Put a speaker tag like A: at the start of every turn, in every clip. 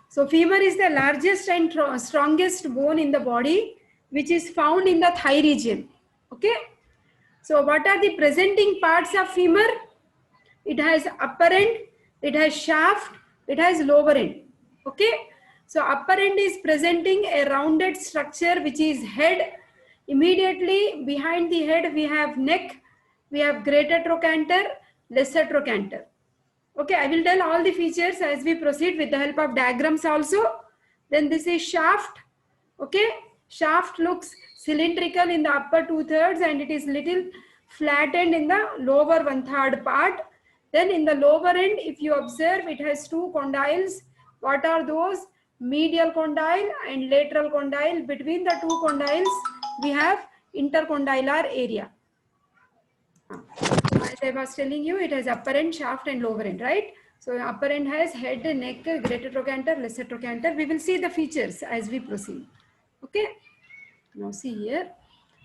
A: So femur is the largest and strongest bone in the body, which is found in the thigh region. Okay. So what are the presenting parts of femur? It has upper end, it has shaft, it has lower end. Okay. So upper end is presenting a rounded structure which is head. Immediately behind the head we have neck, we have greater trochanter, lesser trochanter. Okay, I will tell all the features as we proceed with the help of diagrams also. Then this is shaft. Okay, shaft looks cylindrical in the upper 2/3 and it is little flattened in the lower 1/3 part. Then in the lower end, if you observe, it has two condyles. What are those? Medial condyle and lateral condyle. Between the two condyles, we have intercondylar area. As I was telling you, it has upper end, shaft and lower end, right? So upper end has head, neck, greater trochanter, lesser trochanter. We will see the features as we proceed. Okay. Now see here.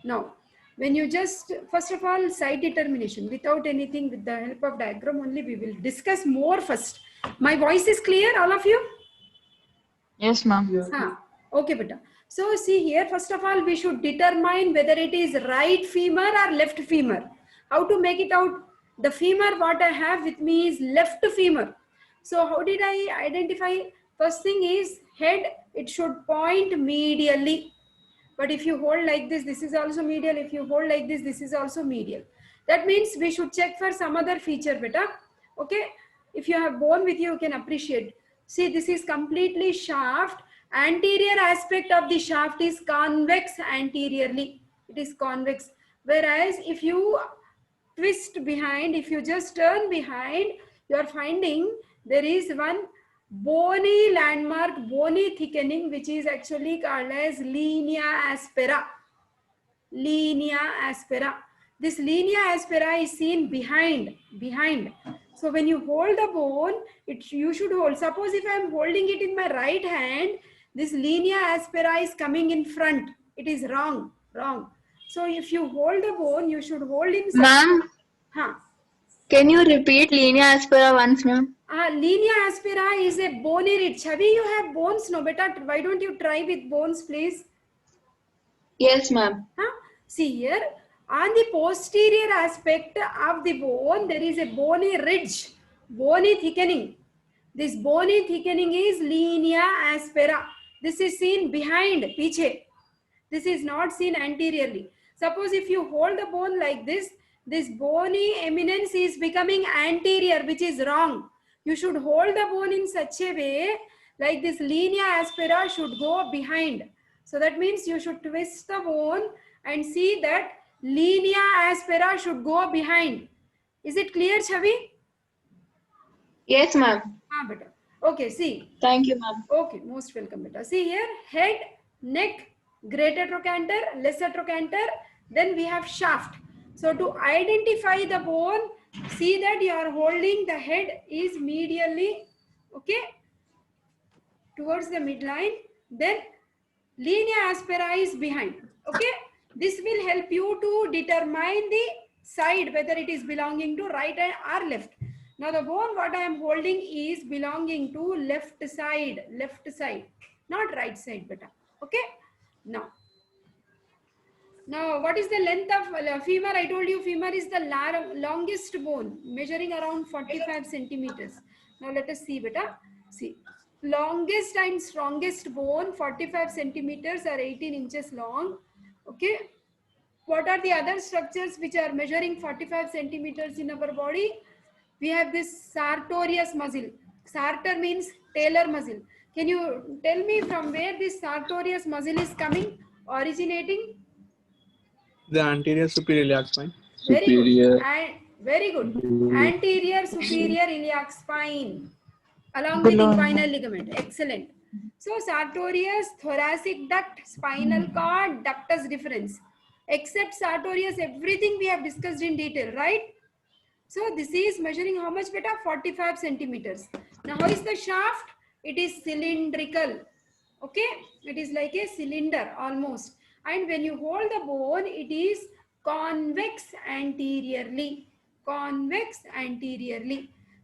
A: Now, when you just, first of all, site determination without anything, with the help of diagram only, we will discuss more first. My voice is clear, all of you?
B: Yes, ma'am.
A: Okay, beta. So see here, first of all, we should determine whether it is right femur or left femur. How to make it out? The femur what I have with me is left femur. So how did I identify? First thing is head, it should point medially. But if you hold like this is also medial. If you hold like this is also medial. That means we should check for some other feature, beta. Okay. If you have bone with you, you can appreciate. See, this is completely shaft. Anterior aspect of the shaft is convex anteriorly. It is convex. Whereas if you twist behind, if you just turn behind, you are finding there is one bony landmark, bony thickening, which is actually called as linea aspera. Linea aspera. This linea aspera is seen behind. So when you hold the bone, you should hold. Suppose if I am holding it in my right hand, this linea aspera is coming in front. It is wrong. So if you hold the bone, you should hold in.
B: Ma'am,
A: can
B: you repeat linea aspera once, ma'am?
A: Linea aspera is a bony ridge. Chavi, you have bones, no beta? Why don't you try with bones, please?
B: Yes, ma'am.
A: See here, on the posterior aspect of the bone, there is a bony ridge, bony thickening. This bony thickening is linea aspera. This is seen behind, piche. This is not seen anteriorly. Suppose if you hold the bone like this bony eminence is becoming anterior, which is wrong. You should hold the bone in such a way, like this linea aspera should go behind. So that means you should twist the bone and see that linea aspera should go behind. Is it clear, Chavi?
B: Yes, ma'am.
A: Beta. Okay, see.
B: Thank you, ma'am.
A: Okay, most welcome, beta. See here, head, neck, greater trochanter, lesser trochanter, then we have shaft. So to identify the bone, see that you are holding the head is medially, okay, towards the midline, then linea aspera is behind. Okay, this will help you to determine the side, whether it is belonging to right or left. Now the bone what I am holding is belonging to left side, not right side, beta. Okay. Now what is the length of femur? I told you femur is the longest bone, measuring around 45 centimeters. Now let us see, beta. See, longest and strongest bone, 45 centimeters or 18 inches long. Okay. What are the other structures which are measuring 45 centimeters in our body? We have this sartorius muscle. Sartor means talar muscle. Can you tell me from where this sartorius muscle is coming, originating?
C: The anterior superior iliac spine.
A: Very good. Anterior superior iliac spine along with inguinal ligament. Excellent. So sartorius, thoracic duct, spinal cord, ductus deferens. Except sartorius, everything we have discussed in detail, right? So this is measuring how much, beta? 45 centimeters. Now how is the shaft? It is cylindrical. Okay, it is like a cylinder almost. And when you hold the bone, it is convex anteriorly.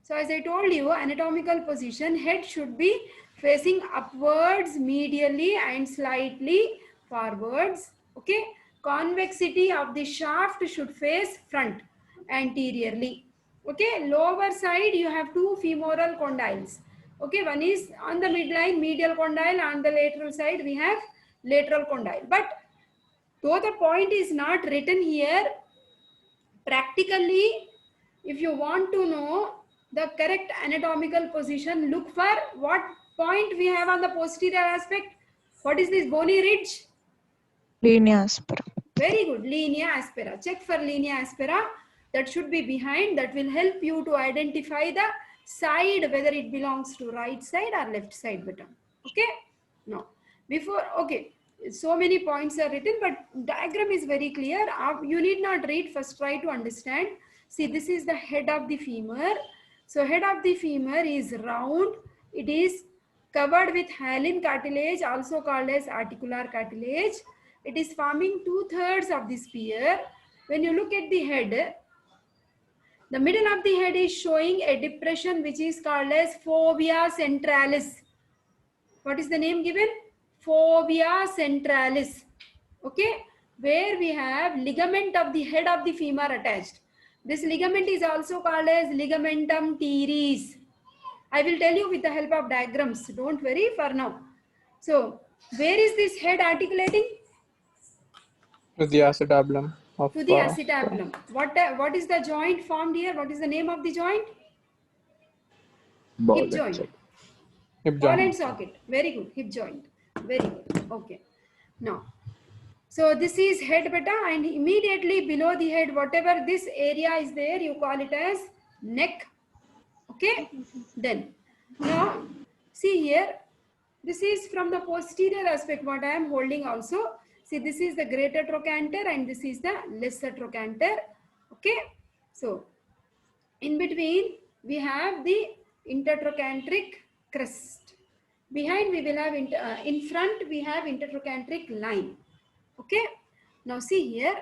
A: So So as I told you, anatomical position, head should be facing upwards, medially and slightly forwards. Okay. Convexity of the shaft should face front, anteriorly. Okay. Lower side you have two femoral condyles. Okay. One is on the midline, medial condyle. On the lateral side we have lateral condyle. But though the point is not written here, practically, if you want to know the correct anatomical position, look for what point we have on the posterior aspect. What is this bony ridge?
D: Linea aspera.
A: Very good, linea aspera. Check for linea aspera. That should be behind. That will help you to identify the side, whether it belongs to right side or left side button. Okay. No. Before, okay. So many points are written, but diagram is very clear. You need not read, first try to understand. See, this is the head of the femur. So head of the femur is round. It is covered with hyaline cartilage, also called as articular cartilage. It is forming 2/3 of the spear. When you look at the head, the middle of the head is showing a depression which is called as fovea centralis. What is the name given? Fovea centralis. Okay, where we have ligament of the head of the femur attached. This ligament is also called as ligamentum teres. I will tell you with the help of diagrams. Don't worry for now. So, where is this head articulating?
C: To the acetabulum of
A: To the acetabulum. What is the joint formed here? What is the name of the joint?
E: Ball
A: Hip
E: and
A: joint.
E: socket.
C: hip
A: Ball
C: joint.
A: and socket. Very good. Hip joint. Very good. Okay. Now, so this is head beta, and immediately below the head, whatever this area is there, you call it as neck. Okay. Then, now, see here, this is from the posterior aspect what I am holding also. See, this is the greater trochanter and this is the lesser trochanter. Okay. So, in between, we have the intertrochanteric crest. Behind we will have, in front we have intertrochanteric line. Okay. Now see here.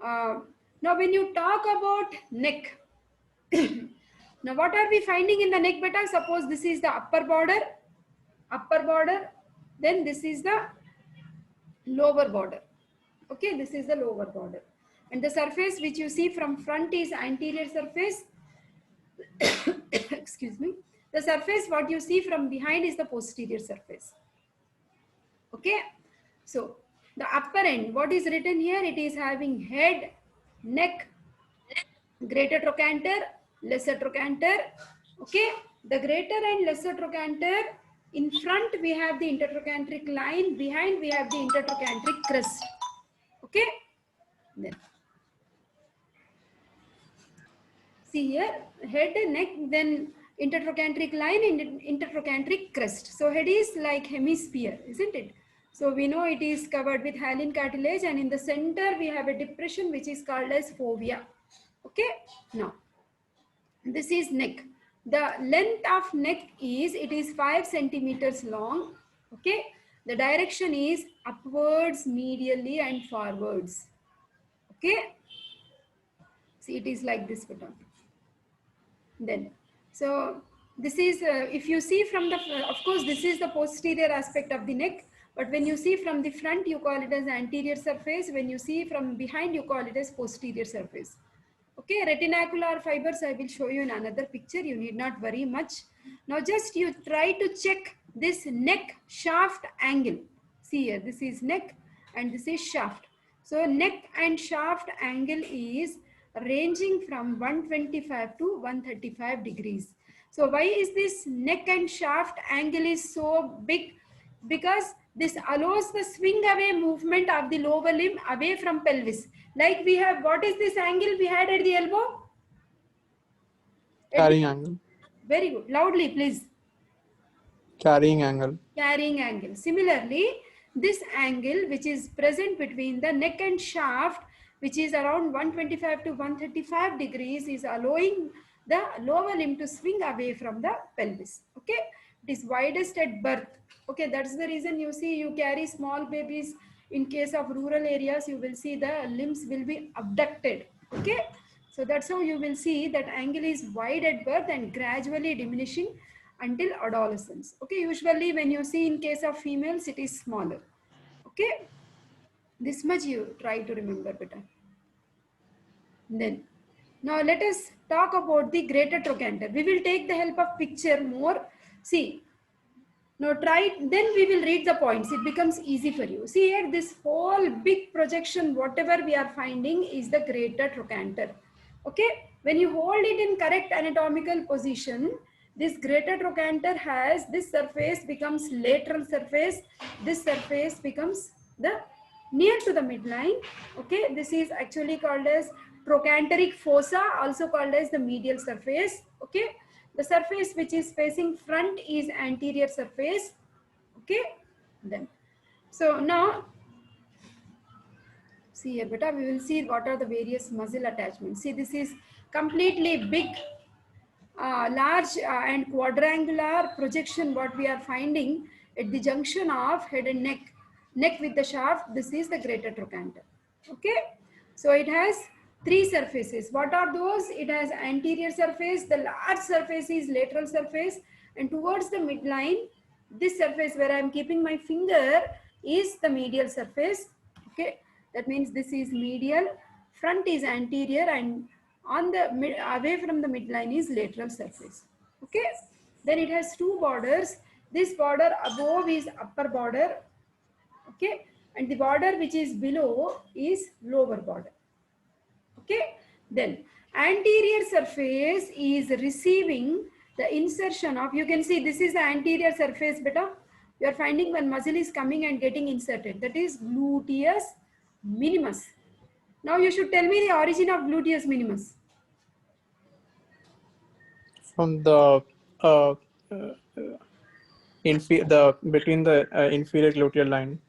A: Now when you talk about neck, now what are we finding in the neck beta? Suppose this is the upper border, then this is the lower border. Okay, this is the lower border. And the surface which you see from front is anterior surface. Excuse me. The surface what you see from behind is the posterior surface. Okay. So the upper end, what is written here? It is having head, neck, greater trochanter, lesser trochanter. Okay. The greater and lesser trochanter, in front we have the intertrochanteric line, behind we have the intertrochanteric crest. Okay. Then see here, head, neck, then intertrochanteric line and intertrochanteric crest. So head is like hemisphere, isn't it? So we know it is covered with hyaline cartilage, and in the center we have a depression which is called as fovea. Okay. Now, this is neck. The length of neck is, it is 5 centimeters long. Okay. The direction is upwards, medially and forwards. Okay. See, it is like this button. Then, so this is, if you see from the, of course, this is the posterior aspect of the neck. But when you see from the front, you call it as anterior surface. When you see from behind, you call it as posterior surface. Okay, retinacular fibers, I will show you in another picture. You need not worry much. Now just you try to check this neck shaft angle. See here, this is neck and this is shaft. So neck and shaft angle is ranging from 125 to 135 degrees. So why is this neck and shaft angle is so big? Because this allows the swing away movement of the lower limb away from pelvis. Like we have, what is this angle we had at the elbow?
C: Carrying angle.
A: Very good. Loudly, please.
C: Carrying angle.
A: Carrying angle. Similarly, this angle which is present between the neck and shaft, which is around 125 to 135 degrees, is allowing the lower limb to swing away from the pelvis. Okay. It is widest at birth. Okay. That's the reason you see you carry small babies. In case of rural areas, you will see the limbs will be abducted. Okay. So that's how you will see that angle is wide at birth and gradually diminishing until adolescence. Okay, usually when you see in case of females, it is smaller. Okay, this much you try to remember better. Then, now let us talk about the greater trochanter. We will take the help of picture more. See, now try, then we will read the points. It becomes easy for you. See here, this whole big projection, whatever we are finding is the greater trochanter. Okay, when you hold it in correct anatomical position, this greater trochanter has, this surface becomes lateral surface, this surface becomes the near to the midline. Okay, this is actually called as trochanteric fossa, also called as the medial surface. Okay, the surface which is facing front is anterior surface. Okay, then so now see here beta, we will see what are the various muscle attachments. See, this is completely big, large and quadrangular projection what we are finding at the junction of head and neck with the shaft. This is the greater trochanter. Okay, so it has three surfaces. What are those? It has anterior surface, the large surface is lateral surface, and towards the midline, this surface where I am keeping my finger is the medial surface. Okay, that means this is medial, front is anterior, and on the away from the midline is lateral surface. Okay, then it has two borders. This border above is upper border. Okay, and the border which is below is lower border. Okay, then anterior surface is receiving the insertion of, you can see this is the anterior surface beta. You are finding when muscle is coming and getting inserted, that is gluteus minimus. Now you should tell me the origin of gluteus minimus.
C: From the between the inferior gluteal line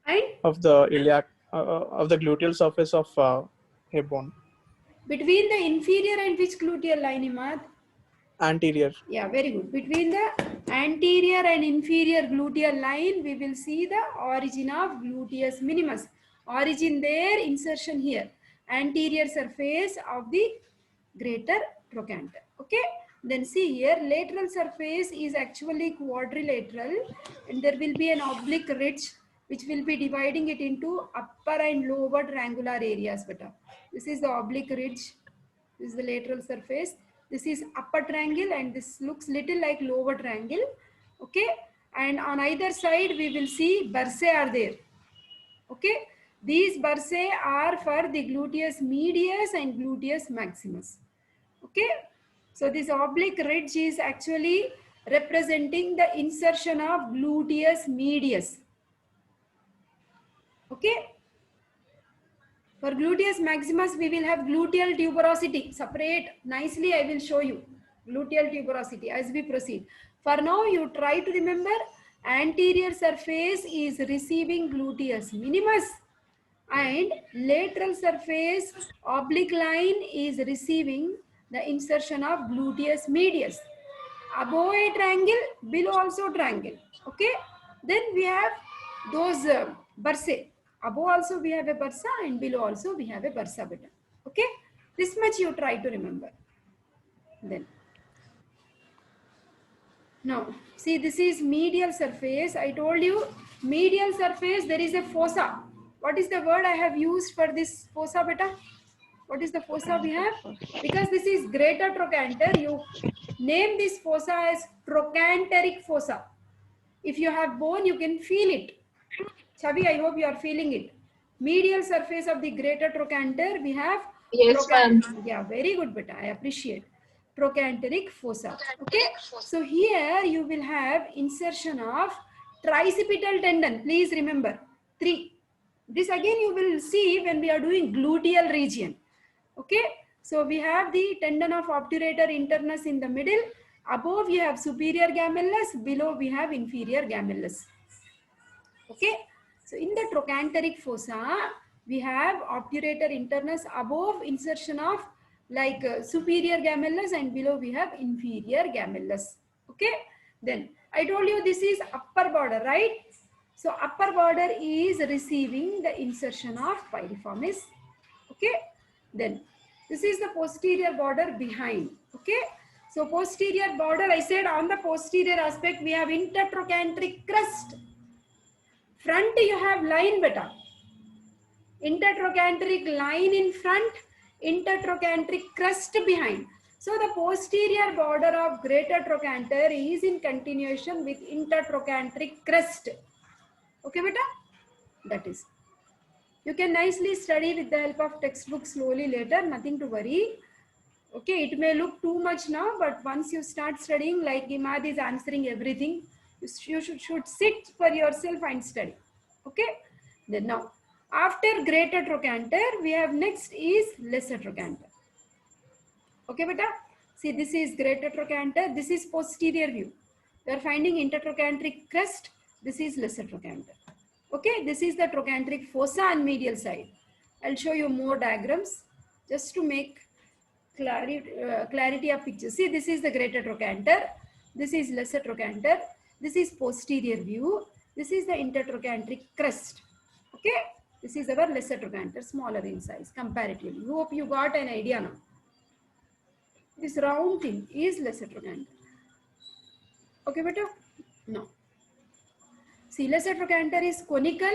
A: And
C: of the iliac of the gluteal surface of hip bone.
A: between the inferior and which gluteal line, Imad?
C: Anterior.
A: Yeah, very good. Between the anterior and inferior gluteal line, we will see the origin of gluteus minimus. Origin there, insertion here. Anterior surface of the greater trochanter. Okay. Then see here, lateral surface is actually quadrilateral, and there will be an oblique ridge which will be dividing it into upper and lower triangular areas. Beta. This is the oblique ridge. This is the lateral surface. This is upper triangle, and this looks little like lower triangle. Okay, and on either side we will see bursae are there. Okay, these bursae are for the gluteus medius and gluteus maximus. Okay, so this oblique ridge is actually representing the insertion of gluteus medius. Okay, for gluteus maximus, we will have gluteal tuberosity. Separate nicely, I will show you gluteal tuberosity as we proceed. For now, you try to remember anterior surface is receiving gluteus minimus and lateral surface oblique line is receiving the insertion of gluteus medius. Above a triangle, below also triangle. Okay. Then we have those bursae. Above also we have a bursa and below also we have a bursa beta. Okay. This much you try to remember. Then. Now, see, this is medial surface. I told you medial surface, there is a fossa. What is the word I have used for this fossa beta? What is the fossa we have? Because this is greater trochanter, you name this fossa as trochanteric fossa. If you have bone, you can feel it. Chavi, I hope you are feeling it. Medial surface of the greater trochanter, we have.
B: Yes, ma'am.
A: Yeah, very good, beta. I appreciate. Trochanteric fossa. Okay. So here you will have insertion of tricipital tendon. Please remember 3. This again you will see when we are doing gluteal region. Okay. So we have the tendon of obturator internus in the middle. Above we have superior gemellus. Below we have inferior gemellus. Okay. So in the trochanteric fossa, we have obturator internus, above insertion of like superior gemellus, and below we have inferior gemellus. Okay. Then I told you this is upper border, right? So upper border is receiving the insertion of piriformis. Okay. Then This is the posterior border behind. Okay. So posterior border, I said on the posterior aspect, we have intertrochanteric crest. Front you have line beta. Intertrochanteric line in front, intertrochanteric crest behind. So the posterior border of greater trochanter is in continuation with intertrochanteric crest. Okay, beta? That is. You can nicely study with the help of textbook slowly later, nothing to worry. Okay, it may look too much now, but once you start studying, like Imad is answering everything, you should sit for yourself and study. Okay, then now, after greater trochanter, we have next is lesser trochanter. Okay, beta? See, this is greater trochanter, this is posterior view. We are finding intertrochanteric crest, this is lesser trochanter. Okay, this is the trochanteric fossa on medial side. I'll show you more diagrams just to make clarity of picture. See, this is the greater trochanter, this is lesser trochanter, this is posterior view, this is the intertrochanteric crest. Okay, this is our lesser trochanter, smaller in size comparatively. Hope you got an idea now. This round thing is lesser trochanter. Okay, beta? No. See, lesser trochanter is conical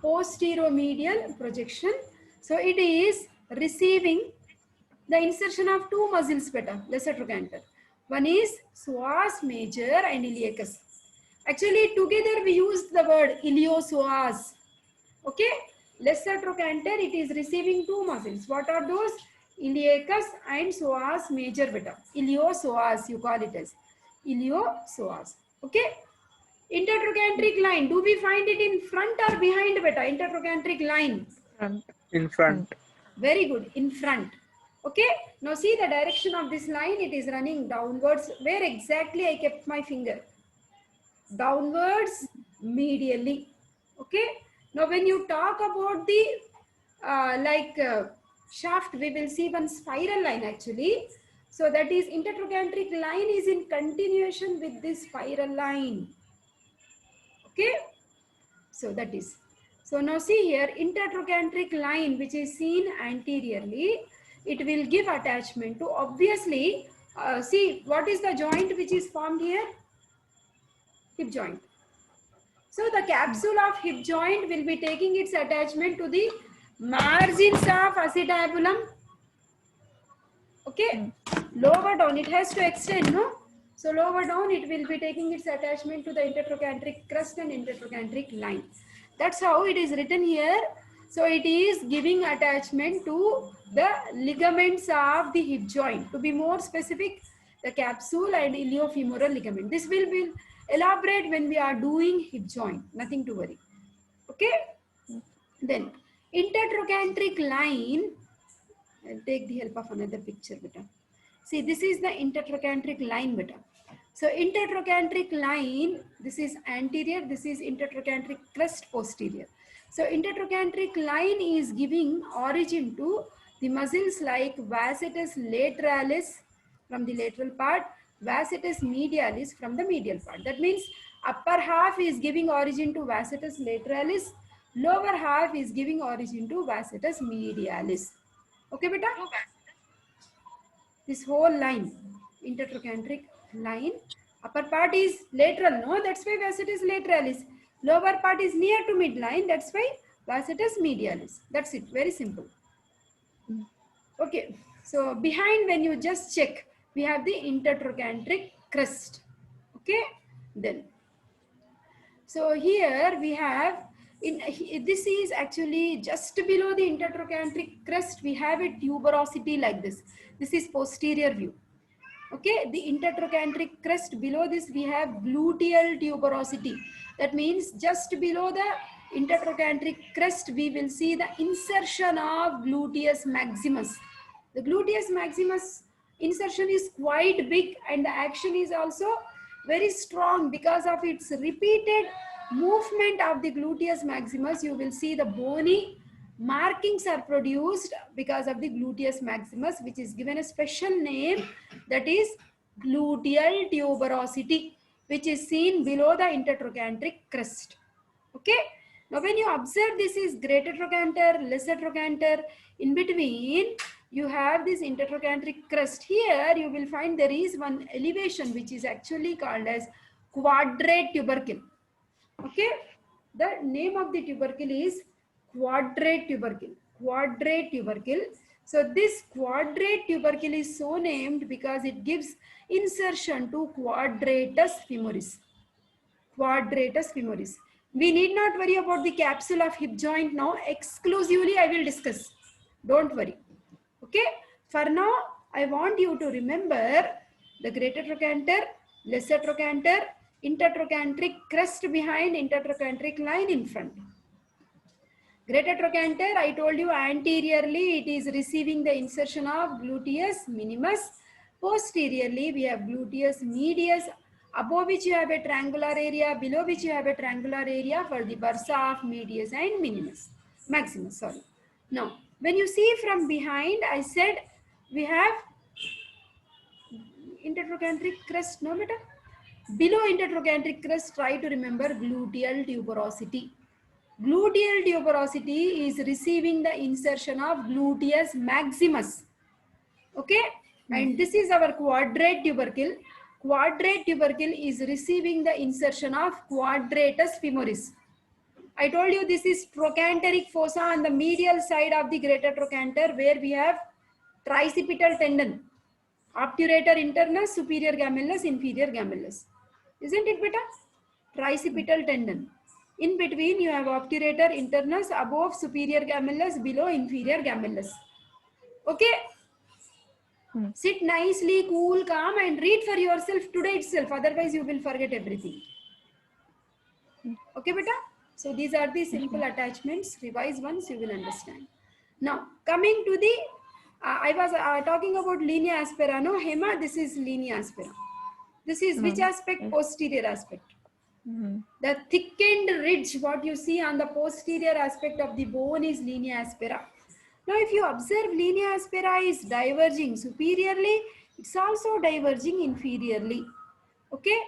A: posteromedial projection. So it is receiving the insertion of two muscles, beta, lesser trochanter. One is psoas major and iliacus. Actually, together we used the word iliopsoas. Okay, lesser trochanter, it is receiving two muscles. What are those? Iliacus and psoas major, beta. Iliopsoas, you call it as iliopsoas. Okay. Intertrochanteric line, do we find it in front or behind, beta? Intertrochanteric line.
D: Front.
C: In front.
A: Very good, in front. Okay, now see the direction of this line, it is running downwards. Where exactly I kept my finger? Downwards, medially. Okay, now when you talk about the shaft, we will see one spiral line actually. So that is intertrochanteric line is in continuation with this spiral line. Okay, so that is. So now see here, intertrochanteric line which is seen anteriorly, it will give attachment to obviously, see what is the joint which is formed here? Hip joint. So the capsule of hip joint will be taking its attachment to the margins of acetabulum. Okay, lower down, it has to extend, no? So lower down, it will be taking its attachment to the intertrochanteric crest and intertrochanteric line. That's how it is written here. So it is giving attachment to the ligaments of the hip joint. To be more specific, the capsule and iliofemoral ligament. This will be elaborate when we are doing hip joint. Nothing to worry. Okay. Then intertrochanteric line. I'll take the help of another picture, beta. See, this is the intertrochanteric line, beta. So intertrochanteric line, this is anterior, this is intertrochanteric crest posterior. So intertrochanteric line is giving origin to the muscles like vastus lateralis from the lateral part, vastus medialis from the medial part. That means upper half is giving origin to vastus lateralis, lower half is giving origin to vastus medialis. Okay, beta? This whole line, intertrochanteric line, upper part is lateral, no? That's why vastus lateralis. Lower part is near to midline, that's why vastus medialis. That's it, very simple. Okay, so behind, when you just check, we have the intertrochanteric crest. Okay, then. So here we have, this is actually just below the intertrochanteric crest, we have a tuberosity like this. This is posterior view. Okay, the intertrochanteric crest, below this we have gluteal tuberosity. That means just below the intertrochanteric crest, we will see the insertion of gluteus maximus. The gluteus maximus insertion is quite big and the action is also very strong because of its repeated movement of the gluteus maximus. You will see the bony markings are produced because of the gluteus maximus, which is given a special name, that is gluteal tuberosity, which is seen below the intertrochanteric crest. Okay, now when you observe, this is greater trochanter, lesser trochanter. In between you have this intertrochanteric crest. Here you will find there is one elevation which is actually called as quadrate tubercle. Okay, the name of the tubercle is quadrate tubercle. Quadrate tubercle. So this quadrate tubercle is so named because it gives insertion to quadratus femoris. Quadratus femoris. We need not worry about the capsule of hip joint now. Exclusively I will discuss. Don't worry. Okay. For now, I want you to remember the greater trochanter, lesser trochanter, intertrochanteric crest behind, intertrochanteric line in front. Greater trochanter, I told you anteriorly it is receiving the insertion of gluteus minimus. Posteriorly, we have gluteus medius, above which you have a triangular area, below which you have a triangular area for the bursa of medius and minimus, maximus, sorry. Now, when you see from behind, I said we have intertrochanteric crest, no beta? Below intertrochanteric crest, try to remember gluteal tuberosity. Gluteal tuberosity is receiving the insertion of gluteus maximus. Okay, and this is our quadrate tubercle. Quadrate tubercle is receiving the insertion of quadratus femoris. I told you this is trochanteric fossa on the medial side of the greater trochanter where we have tricipital tendon, obturator internus, superior gemellus, inferior gemellus. Isn't it beta? Tricipital tendon. In between you have obturator internus, above superior gemellus, below inferior gemellus. Okay. Sit nicely, cool, calm and read for yourself today itself. Otherwise you will forget everything. Okay beta? So these are the simple attachments. Revise once you will understand. Now coming to the, I was talking about linea aspera. No, Hema, this is linea aspera. This is which aspect? Posterior aspect. The thickened ridge, what you see on the posterior aspect of the bone is linea aspera. Now, if you observe linea aspera is diverging superiorly, it's also diverging inferiorly. Okay,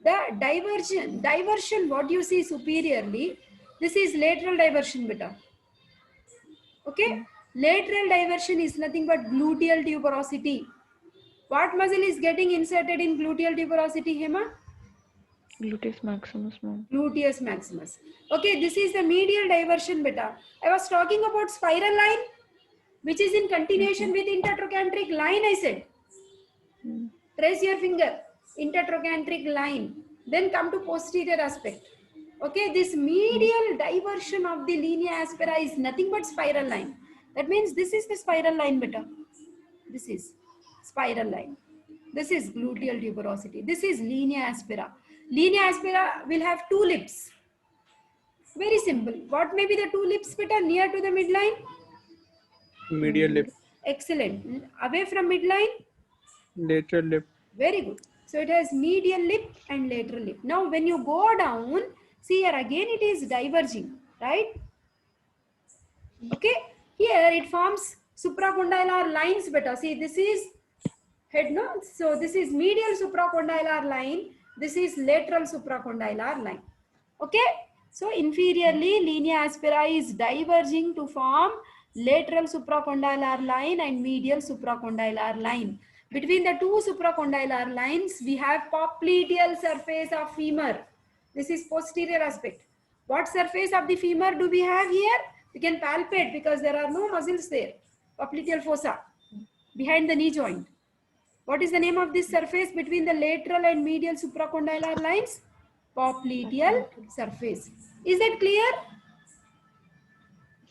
A: the diversion, what you see superiorly, this is lateral diversion beta. Okay, lateral diversion is nothing but gluteal tuberosity. What muscle is getting inserted in gluteal tuberosity, Hema?
D: Gluteus maximus, ma'am.
A: Gluteus maximus. Okay, this is the medial diversion beta. I was talking about spiral line, which is in continuation with intertrochanteric line, I said. Trace your finger, intertrochanteric line. Then come to posterior aspect. Okay, this medial diversion of the linea aspera is nothing but spiral line. That means this is the spiral line beta. This is spiral line. This is gluteal tuberosity. This is linea aspera. Linea aspera will have two lips. Very simple. What may be the two lips beta near to the midline?
C: Medial lip,
A: Excellent. Away from midline?
C: lateral lip.
A: Very good. So it has medial lip and lateral lip. Now when you go down, see here again it is diverging, right? Okay. Here it forms supracondylar lines beta. See, this is head, no? So this is medial supracondylar line. This is lateral supracondylar line. Okay. So inferiorly, linea aspera is diverging to form lateral supracondylar line and medial supracondylar line. Between the two supracondylar lines, we have popliteal surface of femur. This is posterior aspect. What surface of the femur do we have here? We can palpate because there are no muscles there. Popliteal fossa behind the knee joint. What is the name of this surface between the lateral and medial supracondylar lines? Popliteal surface. Is that clear?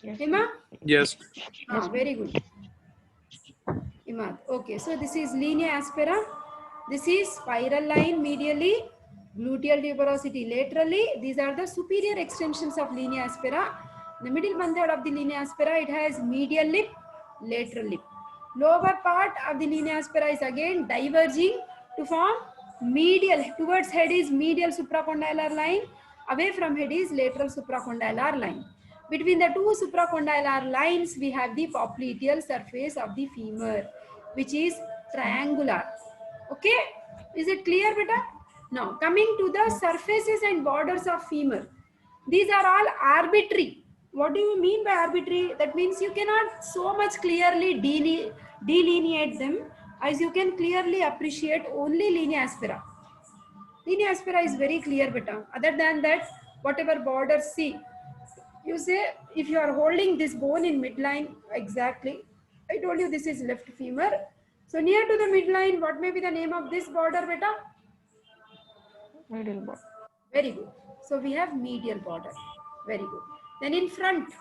D: Yes.
A: Hima?
C: Yes.
A: Very good. Imad. Okay, so this is linea aspera. This is spiral line medially, gluteal tuberosity laterally. These are the superior extensions of linea aspera. The middle one third of the linea aspera, it has medial lip, lateral lip. Lower part of the linea aspera is again diverging to form medial. Towards head is medial supracondylar line. Away from head is lateral supracondylar line. Between the two supracondylar lines, we have the popliteal surface of the femur, which is triangular. Okay, is it clear beta? Now coming to the surfaces and borders of femur. These are all arbitrary. What do you mean by arbitrary? That means you cannot so much clearly delineate them as you can clearly appreciate only linea aspera. Linea aspera is very clear, beta. Other than that, whatever borders see, you say if you are holding this bone in midline, exactly. I told you this is left femur. So near to the midline, what may be the name of this border, beta?
D: Middle border.
A: Very good. So we have medial border. Very good. Then in front,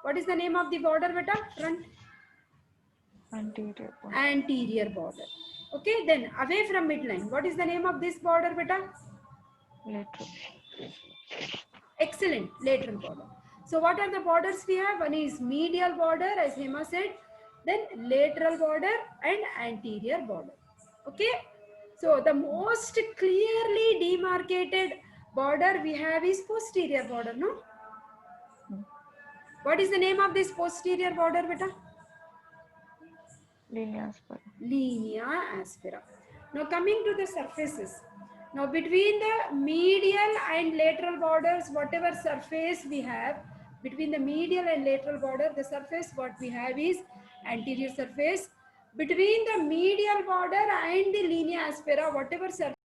A: what is the name of the border, beta? Front.
D: Anterior border.
A: Anterior border. Okay, then away from midline, what is the name of this border, beta?
D: Lateral.
A: Excellent, lateral border. So what are the borders we have? One is medial border, as Hema said, then lateral border and anterior border. Okay, so the most clearly demarcated border we have is posterior border, no? What is the name of this posterior border, beta?
D: Linea aspera.
A: Linea aspera. Now coming to the surfaces. Now between the medial and lateral borders, whatever surface we have, between the medial and lateral border, the surface what we have is anterior surface. Between the medial border and the linea aspera, whatever surface